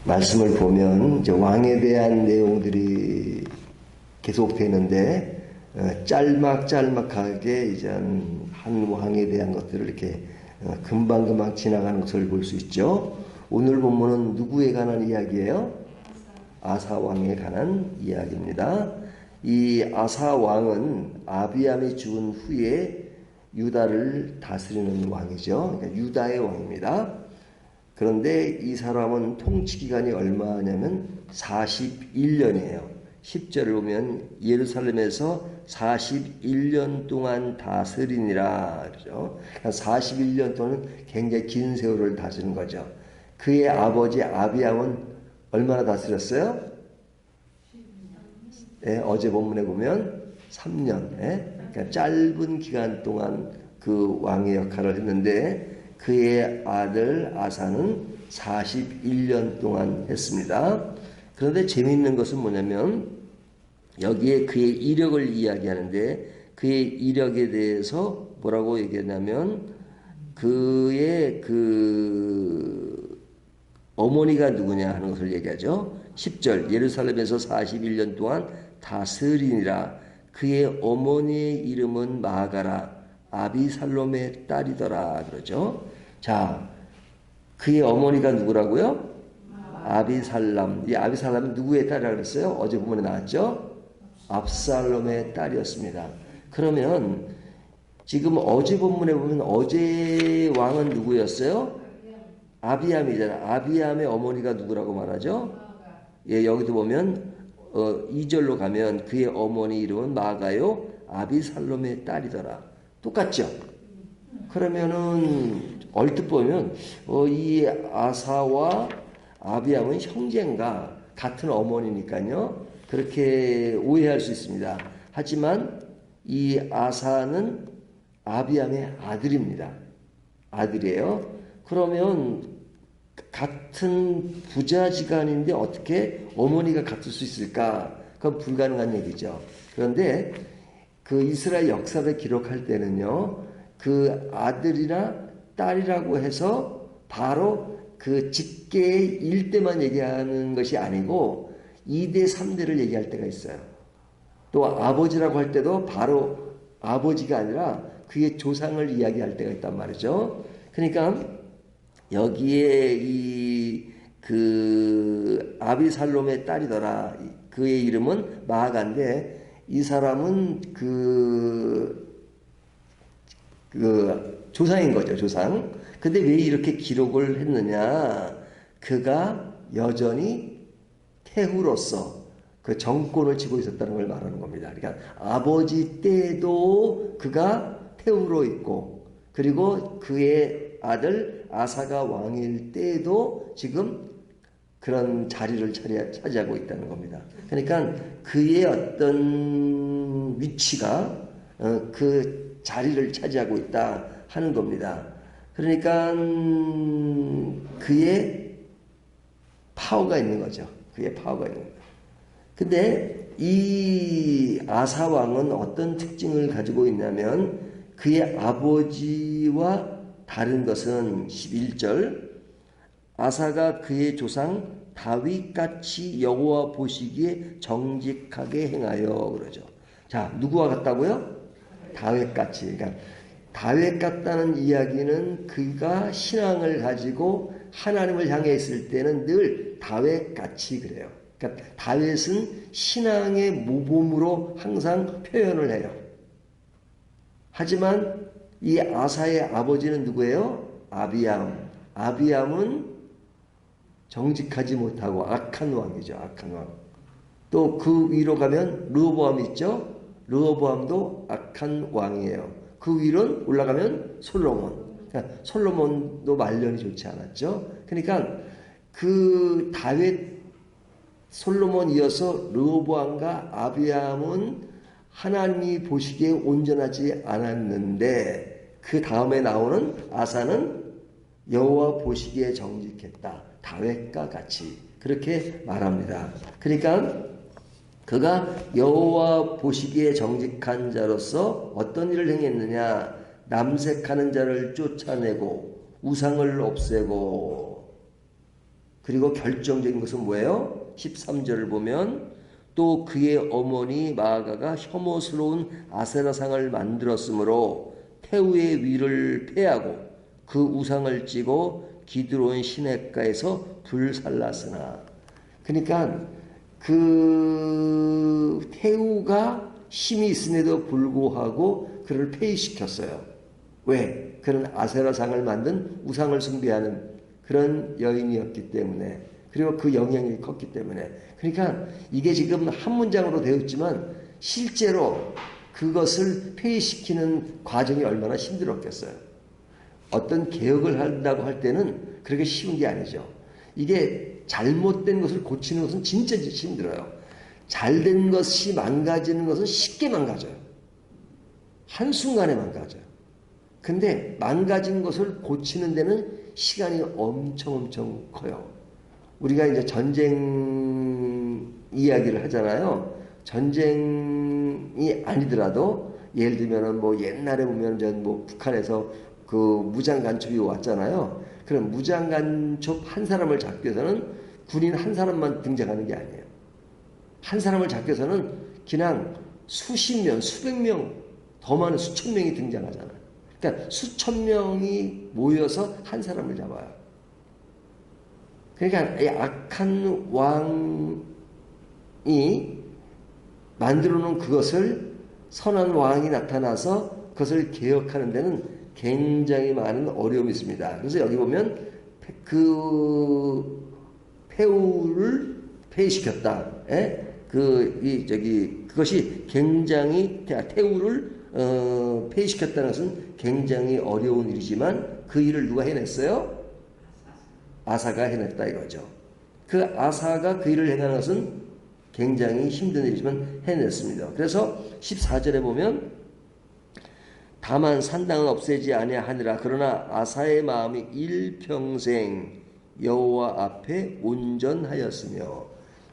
말씀을 보면 이제 왕에 대한 내용들이 계속되는데 짤막짤막하게 이제 한 왕에 대한 것들을 이렇게 금방금방 지나가는 것을 볼 수 있죠. 오늘 본문은 누구에 관한 이야기예요? 아사 왕에 관한 이야기입니다. 이 아사 왕은 아비암이 죽은 후에 유다를 다스리는 왕이죠. 그러니까 유다의 왕입니다. 그런데 이 사람은 통치 기간이 얼마냐면 41년이에요. 10절을 보면 예루살렘에서 41년 동안 다스리니라 그러죠. 41년 동안 굉장히 긴 세월을 다스리는 거죠. 그의 아버지 아비암은 얼마나 다스렸어요? 네, 어제 본문에 보면 3년. 네? 그러니까 짧은 기간 동안 그 왕의 역할을 했는데 그의 아들 아사는 41년 동안 했습니다. 그런데 재미있는 것은 뭐냐면 여기에 그의 이력을 이야기하는데 그의 이력에 대해서 뭐라고 얘기하냐면 그의 어머니가 누구냐 하는 것을 얘기하죠. 10절 예루살렘에서 41년 동안 다스리니라. 그의 어머니의 이름은 마가라 아비살롬의 딸이더라 그러죠. 자, 그의 어머니가 누구라고요? 아비살람. 이 아비살람은 누구의 딸이라고 그랬어요? 어제 본문에 나왔죠? 압살롬의 딸이었습니다. 그러면 지금 어제 본문에 보면 어제 왕은 누구였어요? 아비암이잖아. 아비암의 어머니가 누구라고 말하죠? 예, 여기도 보면 2절로 가면 그의 어머니 이름은 마가요 아비살롬의 딸이더라. 똑같죠? 그러면은 얼뜻 보면 이 아사와 아비암은 형제인가 같은 어머니니까요. 그렇게 오해할 수 있습니다. 하지만 이 아사는 아비암의 아들입니다. 아들이에요. 그러면 같은 부자지간인데 어떻게 어머니가 같을 수 있을까? 그건 불가능한 얘기죠. 그런데 그 이스라엘 역사를 기록할 때는요, 그 아들이나 딸이라고 해서 바로 그 직계의 일대만 얘기하는 것이 아니고 2대, 3대를 얘기할 때가 있어요. 또 아버지라고 할 때도 바로 아버지가 아니라 그의 조상을 이야기할 때가 있단 말이죠. 그러니까 여기에 그 아비살롬의 딸이더라. 그의 이름은 마아가인데 이 사람은 그 조상인 거죠, 조상. 근데 왜 이렇게 기록을 했느냐? 그가 여전히 태후로서 그 정권을 쥐고 있었다는 걸 말하는 겁니다. 그러니까 아버지 때도 그가 태후로 있고, 그리고 그의 아들 아사가 왕일 때도 지금 그런 자리를 차지하고 있다는 겁니다. 그러니까 그의 어떤 위치가 그 자리를 차지하고 있다 하는 겁니다. 그러니까 그의 파워가 있는 거죠. 그의 파워가 있는 거예요. 근데 이 아사 왕은 어떤 특징을 가지고 있냐면 그의 아버지와 다른 것은 11절 아사가 그의 조상 다윗같이 여호와 보시기에 정직하게 행하여 그러죠. 자, 누구와 같다고요? 다윗같이. 그러니까 다윗 같다는 이야기는 그가 신앙을 가지고 하나님을 향해 있을 때는 늘 다윗같이 그래요. 그러니까 다윗은 신앙의 모범으로 항상 표현을 해요. 하지만 이 아사의 아버지는 누구예요? 아비암. 아비암은 정직하지 못하고 악한 왕이죠. 악한 왕. 또 그 위로 가면 르호보암 있죠? 르호보암도 악한 왕이에요. 그 위로 올라가면 솔로몬. 그러니까 솔로몬도 말년이 좋지 않았죠. 그러니까 그 다윗, 솔로몬 이어서 르호보암과 아비암은 하나님이 보시기에 온전하지 않았는데 그 다음에 나오는 아사는 여호와 보시기에 정직했다. 다윗과 같이 그렇게 말합니다. 그러니까 그가 여호와 보시기에 정직한 자로서 어떤 일을 행했느냐? 남색하는 자를 쫓아내고 우상을 없애고 그리고 결정적인 것은 뭐예요? 13절을 보면 또 그의 어머니 마아가가 혐오스러운 아세라상을 만들었으므로 태우의 위를 패하고 그 우상을 찌고 기드론 시냇가에서 불살랐으나. 그러니까 그 태우가 힘이 있음에도 불구하고 그를 폐위시켰어요. 왜? 그는 아세라상을 만든 우상을 숭배하는 그런 여인이었기 때문에, 그리고 그 영향이 컸기 때문에. 그러니까 이게 지금 한 문장으로 되어 있지만 실제로 그것을 폐위시키는 과정이 얼마나 힘들었겠어요. 어떤 개혁을 한다고 할 때는 그렇게 쉬운 게 아니죠. 이게 잘못된 것을 고치는 것은 진짜 힘들어요. 잘된 것이 망가지는 것은 쉽게 망가져요. 한순간에 망가져요. 근데 망가진 것을 고치는 데는 시간이 엄청 커요. 우리가 이제 전쟁 이야기를 하잖아요. 전쟁이 아니더라도 예를 들면은 뭐 옛날에 보면 뭐 북한에서 그 무장 간첩이 왔잖아요. 그럼 무장 간첩 한 사람을 잡기 위해서는 군인 한 사람만 등장하는 게 아니에요. 한 사람을 잡기 위해서는 그냥 수십 명, 수백 명, 더 많은 수천 명이 등장하잖아요. 그러니까 수천 명이 모여서 한 사람을 잡아요. 그러니까 이 악한 왕이 만들어 놓은 그것을 선한 왕이 나타나서 그것을 개혁하는 데는 굉장히 많은 어려움이 있습니다. 그래서 여기 보면 그 폐우를 폐위시켰다. 그것이 굉장히 태우를 폐위시켰다는 것은 굉장히 어려운 일이지만 그 일을 누가 해냈어요? 아사가 해냈다 이거죠. 그 아사가 그 일을 해내는 것은 굉장히 힘든 일이지만 해냈습니다. 그래서 14절에 보면 다만 산당은 없애지 아니하니라. 그러나 아사의 마음이 일평생 여호와 앞에 온전하였으며,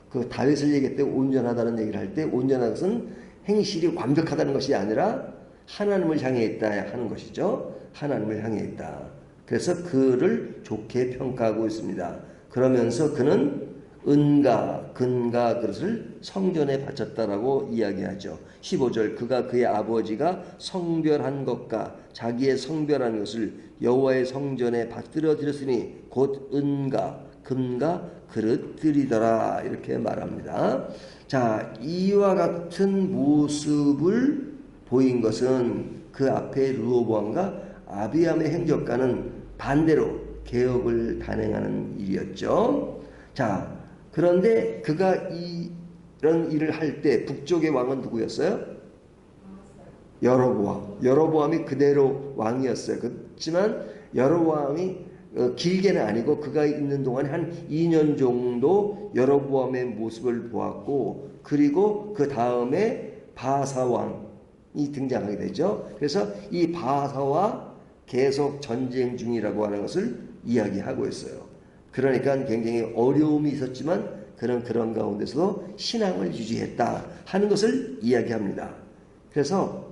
그 다윗을 얘기할 때 온전하다는 얘기를 할 때 온전한 것은 행실이 완벽하다는 것이 아니라 하나님을 향해 있다 하는 것이죠. 하나님을 향해 있다. 그래서 그를 좋게 평가하고 있습니다. 그러면서 그는 은과 금과 그릇을 성전에 바쳤다라고 이야기하죠. 15절 그가 그의 아버지가 성별한 것과 자기의 성별한 것을 여호와의 성전에 받들어 드렸으니 곧 은과 금과 그릇들이더라 이렇게 말합니다. 자, 이와 같은 모습을 보인 것은 그 앞에 르호보암과 아비암의 행적과는 반대로 개혁을 단행하는 일이었죠. 자, 그런데 그가 이런 일을 할 때 북쪽의 왕은 누구였어요? 여로보암. 여로보암이 그대로 왕이었어요. 그렇지만 여로보암이 길게는 아니고 그가 있는 동안에 한 2년 정도 여로보암의 모습을 보았고, 그리고 그 다음에 바하사 왕이 등장하게 되죠. 그래서 이 바하사와 계속 전쟁 중이라고 하는 것을 이야기하고 있어요. 그러니까 굉장히 어려움이 있었지만 그런 가운데서도 신앙을 유지했다 하는 것을 이야기합니다. 그래서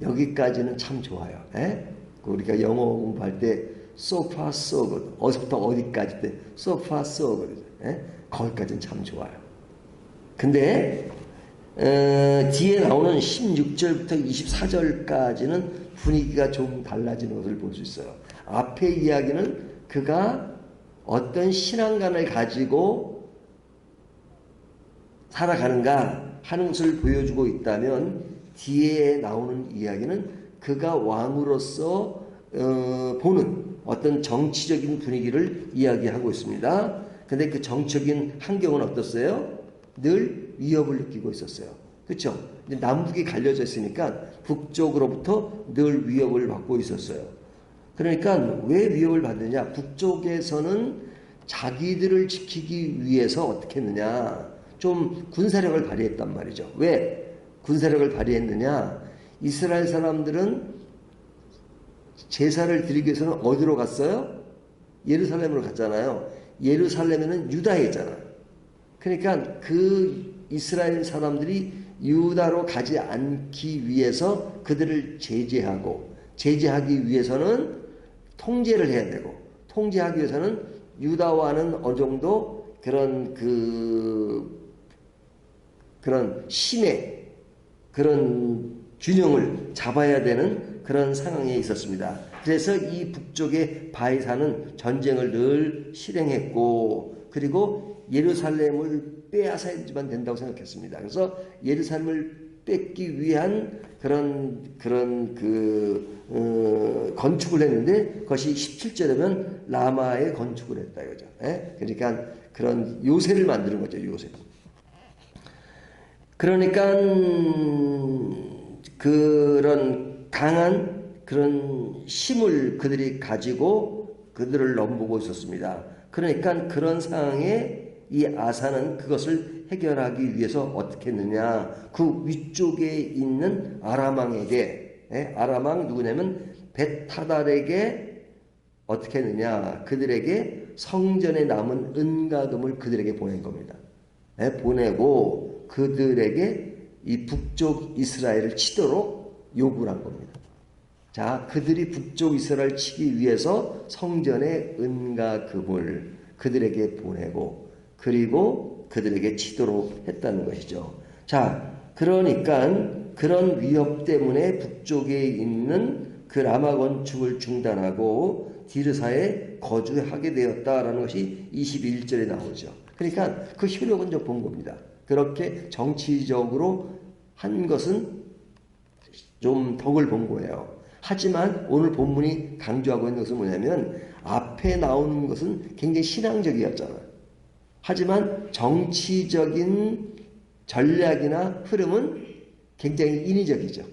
여기까지는 참 좋아요. 우리가 영어 공부할 때 so far so good, 어디서부터 어디까지 때 so far so good, 거기까지는 참 좋아요. 근데 뒤에 나오는 16절부터 24절까지는 분위기가 좀 달라지는 것을 볼 수 있어요. 앞의 이야기는 그가 어떤 신앙관을 가지고 살아가는가 하는 것을 보여주고 있다면, 뒤에 나오는 이야기는 그가 왕으로서 보는 어떤 정치적인 분위기를 이야기하고 있습니다. 근데 그 정치적인 환경은 어떻어요? 늘 위협을 느끼고 있었어요. 그렇죠? 남북이 갈려져 있으니까 북쪽으로부터 늘 위협을 받고 있었어요. 그러니까 왜 위협을 받느냐? 북쪽에서는 자기들을 지키기 위해서 어떻게 했느냐? 좀 군사력을 발휘했단 말이죠. 왜 군사력을 발휘했느냐? 이스라엘 사람들은 제사를 드리기 위해서는 어디로 갔어요? 예루살렘으로 갔잖아요. 예루살렘에는 유다에 있잖아요. 그러니까 그 이스라엘 사람들이 유다로 가지 않기 위해서 그들을 제재하기 위해서는 통제를 해야 되고, 통제하기 위해서는 유다와는 어느 정도 그런 힘의 그런 균형을 잡아야 되는 그런 상황에 있었습니다. 그래서 이 북쪽의 바이사는 전쟁을 늘 실행했고, 그리고 예루살렘을 빼앗아야지만 된다고 생각했습니다. 그래서 예루살렘을 뺏기 위한 건축을 했는데, 그것이 17절에는 라마에 건축을 했다 이거죠. 예? 그러니까 그런 요새를 만드는 거죠, 요새. 그러니까 그런 강한 그런 힘을 그들이 가지고 그들을 넘보고 있었습니다. 그러니까 그런 상황에 이 아사는 그것을 해결하기 위해서 어떻게 했느냐, 그 위쪽에 있는 아람왕에게, 아람왕 누구냐면 벳하달에게 어떻게 했느냐, 그들에게 성전에 남은 은가금을 그들에게 보낸 겁니다. 보내고 그들에게 이 북쪽 이스라엘을 치도록 요구를 한 겁니다. 자, 그들이 북쪽 이스라엘을 치기 위해서 성전의 은가금을 그들에게 보내고, 그리고 그들에게 치도록 했다는 것이죠. 자, 그러니까 그런 위협 때문에 북쪽에 있는 그 라마 건축을 중단하고 디르사에 거주하게 되었다라는 것이 21절에 나오죠. 그러니까 그 효력은 좀 본 겁니다. 그렇게 정치적으로 한 것은 좀 덕을 본 거예요. 하지만 오늘 본문이 강조하고 있는 것은 뭐냐면, 앞에 나오는 것은 굉장히 신앙적이었잖아요. 하지만 정치적인 전략이나 흐름은 굉장히 인위적이죠.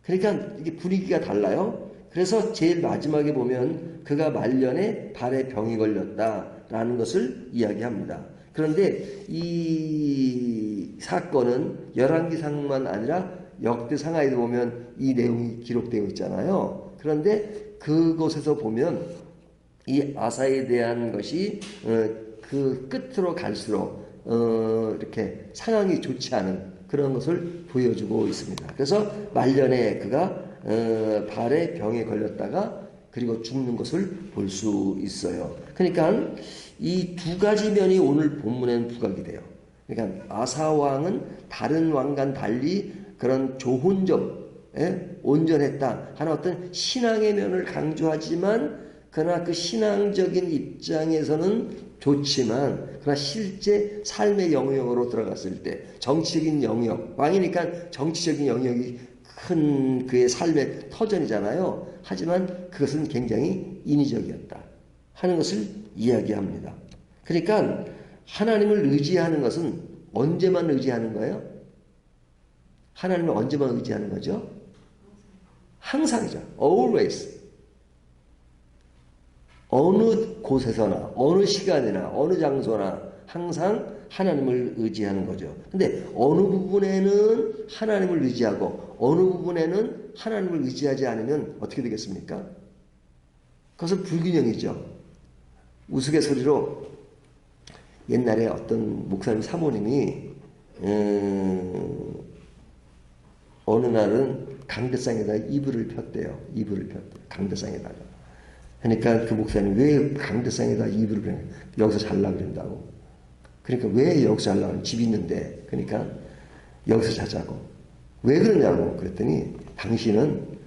그러니까 이게 분위기가 달라요. 그래서 제일 마지막에 보면 그가 말년에 발에 병이 걸렸다라는 것을 이야기합니다. 그런데 이 사건은 열왕기상만 아니라 역대상하에도 보면 이 내용이 기록되어 있잖아요. 그런데 그곳에서 보면 이 아사에 대한 것이 그 끝으로 갈수록 이렇게 상황이 좋지 않은 그런 것을 보여주고 있습니다. 그래서 말년에 그가 발에 병에 걸렸다가 그리고 죽는 것을 볼 수 있어요. 그러니까 이 두 가지 면이 오늘 본문에는 부각이 돼요. 그러니까 아사 왕은 다른 왕과는 달리 그런 조혼적, 온전했다 하는 어떤 신앙의 면을 강조하지만, 그러나 그 신앙적인 입장에서는 좋지만, 그러나 실제 삶의 영역으로 들어갔을 때 정치적인 영역, 왕이니까 정치적인 영역이 큰 그의 삶의 터전이잖아요. 하지만 그것은 굉장히 인위적이었다 하는 것을 이야기합니다. 그러니까 하나님을 의지하는 것은 언제만 의지하는 거예요? 하나님을 언제만 의지하는 거죠? 항상이죠. Always. 어느 곳에서나 어느 시간이나 어느 장소나 항상 하나님을 의지하는 거죠. 근데 어느 부분에는 하나님을 의지하고 어느 부분에는 하나님을 의지하지 않으면 어떻게 되겠습니까? 그것은 불균형이죠. 우스갯소리로 옛날에 어떤 목사님 사모님이 어느 날은 강대상에다 이불을 폈대요. 강대상에다가. 그러니까 그 목사님, 왜 강대상에다 이불을 펴? 여기서 잘라 그런다고. 그러니까 왜 여기서 잘라? 집 있는데. 그러니까 여기서 자자고. 왜 그러냐고 그랬더니, 당신은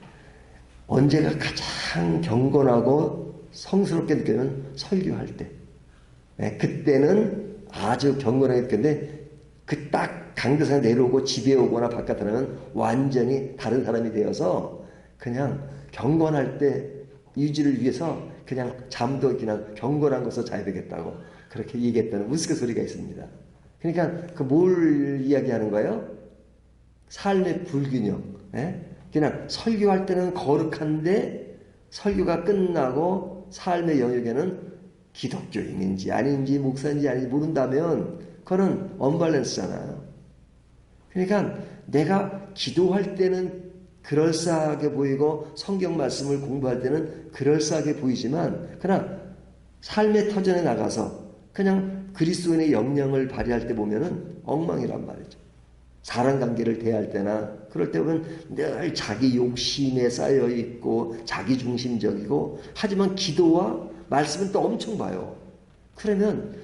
언제가 가장 경건하고 성스럽게 느끼는 설교할 때. 그때는 아주 경건하게 느꼈는데, 그 딱 강대상에 내려오고 집에 오거나 바깥에 나면 완전히 다른 사람이 되어서 그냥 경건할 때 유지를 위해서 그냥 잠도 그냥 경건한 것을 자야 되겠다고 그렇게 얘기했다는 우스갯소리가 있습니다. 그러니까 그 뭘 이야기하는 거예요? 삶의 불균형. 그냥 설교할 때는 거룩한데 설교가 끝나고 삶의 영역에는 기독교인인지 아닌지 목사인지 아닌지 모른다면 그거는 언밸런스잖아요. 그러니까 내가 기도할 때는 그럴싸하게 보이고 성경 말씀을 공부할 때는 그럴싸하게 보이지만, 그러나 삶의 터전에 나가서 그냥 그리스도인의 영향을 발휘할 때 보면은 엉망이란 말이죠. 사람 관계를 대할 때나 그럴 때 보면 늘 자기 욕심에 쌓여 있고 자기 중심적이고, 하지만 기도와 말씀은 또 엄청 봐요. 그러면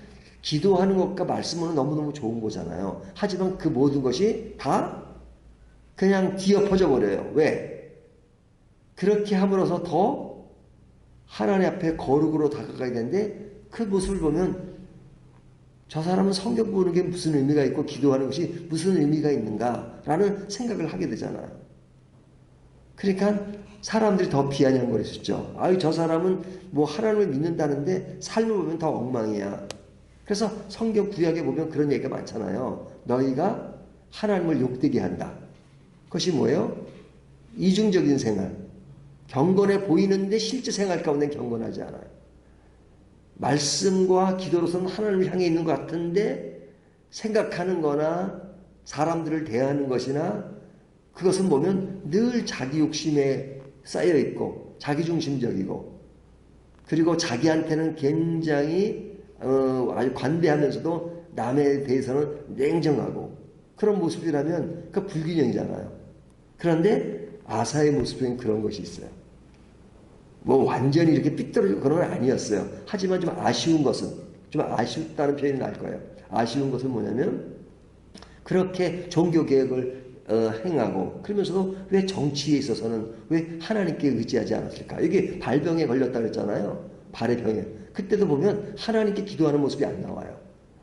기도하는 것과 말씀은 너무너무 좋은 거잖아요. 하지만 그 모든 것이 다 그냥 뒤엎어져 버려요. 왜? 그렇게 함으로써 더 하나님 앞에 거룩으로 다가가야 되는데 그 모습을 보면 저 사람은 성경 보는 게 무슨 의미가 있고 기도하는 것이 무슨 의미가 있는가라는 생각을 하게 되잖아요. 그러니까 사람들이 더 비아냥거릴 수 있죠. 아유, 저 사람은 뭐 하나님을 믿는다는데 삶을 보면 더 엉망이야. 그래서 성경 구약에 보면 그런 얘기가 많잖아요. 너희가 하나님을 욕되게 한다. 그것이 뭐예요? 이중적인 생활. 경건해 보이는데 실제 생활 가운데 경건하지 않아요. 말씀과 기도로서는 하나님을 향해 있는 것 같은데 생각하는 거나 사람들을 대하는 것이나 그것은 보면 늘 자기 욕심에 쌓여 있고 자기중심적이고 그리고 자기한테는 굉장히 아주 관대하면서도 남에 대해서는 냉정하고 그런 모습이라면 그 불균형이잖아요. 그런데 아사의 모습은 그런 것이 있어요. 뭐 완전히 이렇게 삐뚤어지고 그런 건 아니었어요. 하지만 좀 아쉬운 것은 좀 아쉽다는 표현이 나을 거예요. 아쉬운 것은 뭐냐면 그렇게 종교개혁을 행하고 그러면서도 왜 정치에 있어서는 왜 하나님께 의지하지 않았을까? 이게 발병에 걸렸다 그랬잖아요. 발의 병에. 그때도 보면 하나님께 기도하는 모습이 안 나와요.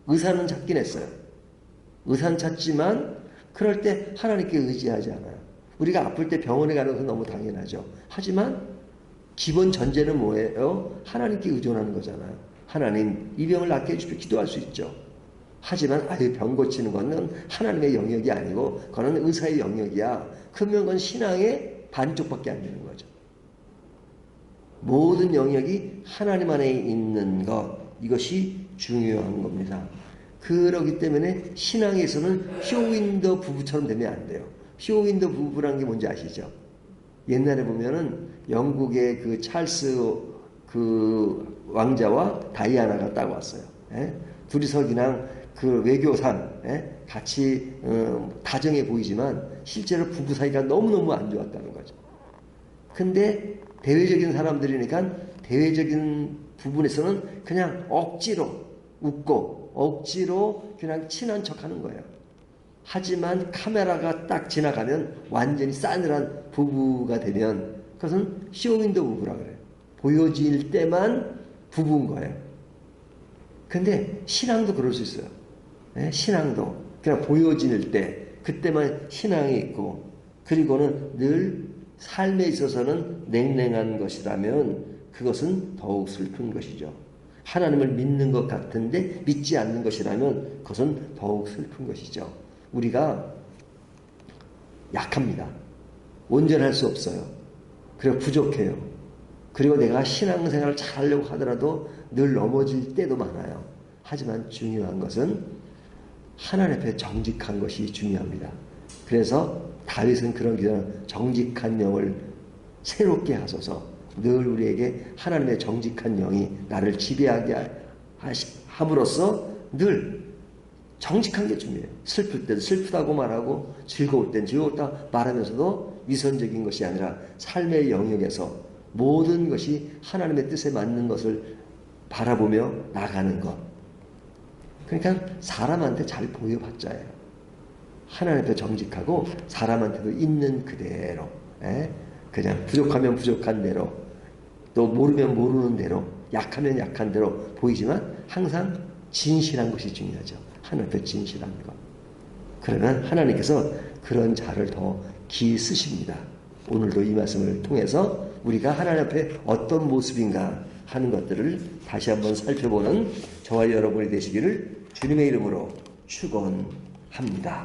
의사는 찾긴 했어요. 의사는 찾지만 그럴 때 하나님께 의지하지 않아요. 우리가 아플 때 병원에 가는 것은 너무 당연하죠. 하지만 기본 전제는 뭐예요? 하나님께 의존하는 거잖아요. 하나님 이 병을 낫게 해주십시오. 기도할 수 있죠. 하지만 아유 병 고치는 것은 하나님의 영역이 아니고 그거는 의사의 영역이야. 그러면 그건 신앙의 반쪽밖에 안 되는 거죠. 모든 영역이 하나님 안에 있는 것 이것이 중요한 겁니다. 그렇기 때문에 신앙에서는 쇼윈도 부부처럼 되면 안 돼요. 쇼윈도 부부라는 게 뭔지 아시죠? 옛날에 보면은 영국의 그 찰스 그 왕자와 다이아나가 딱 왔어요. 예? 둘이서 그냥 그 외교상 같이 다정해 보이지만 실제로 부부 사이가 너무너무 안 좋았다는 거죠. 근데 대외적인 사람들이니까 대외적인 부분에서는 그냥 억지로 웃고 억지로 그냥 친한 척하는 거예요. 하지만 카메라가 딱 지나가면 완전히 싸늘한 부부가 되면 그것은 쇼윈도 부부라 그래요. 보여질 때만 부부인 거예요. 근데 신앙도 그럴 수 있어요. 신앙도 그냥 보여질 때 그때만 신앙이 있고 그리고는 늘 삶에 있어서는 냉랭한 것이라면 그것은 더욱 슬픈 것이죠. 하나님을 믿는 것 같은데 믿지 않는 것이라면 그것은 더욱 슬픈 것이죠. 우리가 약합니다. 온전할 수 없어요. 그리고 부족해요. 그리고 내가 신앙생활을 잘하려고 하더라도 늘 넘어질 때도 많아요. 하지만 중요한 것은 하나님 앞에 정직한 것이 중요합니다. 그래서 다윗은 그런 기도는 정직한 영을 새롭게 하소서. 늘 우리에게 하나님의 정직한 영이 나를 지배하게 함으로써 늘 정직한 게 중요해요. 슬플 때도 슬프다고 말하고 즐거울 땐 즐거웠다 말하면서도 위선적인 것이 아니라 삶의 영역에서 모든 것이 하나님의 뜻에 맞는 것을 바라보며 나가는 것. 그러니까 사람한테 잘 보여봤자예요. 하나님 앞에 정직하고 사람한테도 있는 그대로 그냥 부족하면 부족한 대로 또 모르면 모르는 대로 약하면 약한 대로 보이지만 항상 진실한 것이 중요하죠. 하나님 앞에 진실한 것. 그러면 하나님께서 그런 자를 더 기이 쓰십니다. 오늘도 이 말씀을 통해서 우리가 하나님 앞에 어떤 모습인가 하는 것들을 다시 한번 살펴보는 저와 여러분이 되시기를 주님의 이름으로 축원합니다.